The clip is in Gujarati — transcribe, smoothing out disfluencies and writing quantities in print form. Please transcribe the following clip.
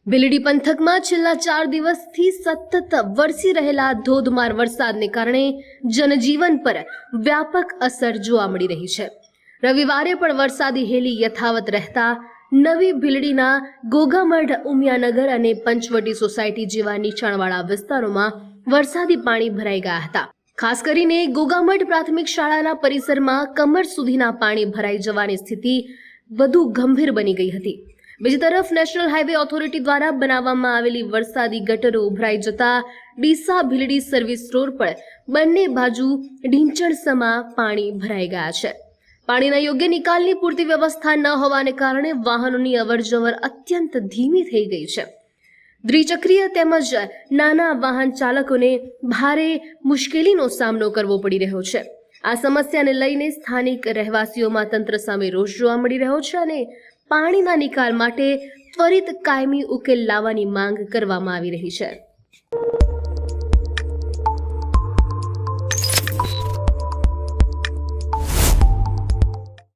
ભીલડી પંથકમાં છેલ્લા 4 દિવસથી સતત વરસી રહેલા ધોધમાર વરસાદને કારણે જનજીવન પર વ્યાપક અસર જોવા મળી રહી છે। રવિવારે પણ વરસાદી હેલી યથાવત રહેતા નવી ભીલડીના ગોગામઢ, ઉમિયાનગર અને પંચવટી સોસાયટી જેવા નીચાણવાળા વિસ્તારોમાં વરસાદી પાણી ભરાઈ ગયા હતા। ખાસ કરીને ગોગામઢ પ્રાથમિક શાળાના પરિસરમાં કમર સુધીના પાણી ભરાઈ જવાની સ્થિતિ વધુ ગંભીર બની ગઈ હતી। બીજી તરફ નેશનલ હાઈવે ઓથોરિટી દ્વારા બનાવવામાં આવેલી વરસાદી ગટરો ઉભરાઈ જતા ડીસા ભીલડી સર્વિસ રોડ પર બંને બાજુ ઢીંચણસમા પાણી ભરાઈ ગયા છે। પાણીના યોગ્ય નિકાલની પૂરતી વ્યવસ્થા ન હોવાને કારણે વાહનોની અવરજવર અત્યંત ધીમી થઈ ગઈ છે। દ્વિચક્રીય તેમજ નાના વાહન ચાલકોને ભારે મુશ્કેલીનો સામનો કરવો પડી રહ્યો છે। આ સમસ્યાને લઈને સ્થાનિક રહેવાસીઓમાં તંત્ર સામે રોષ જોવા મળી રહ્યો છે અને પાણીના નિકાલ માટે ત્વરિત કાયમી ઉકેલ લાવવાની માંગ કરવામાં આવી રહી છે।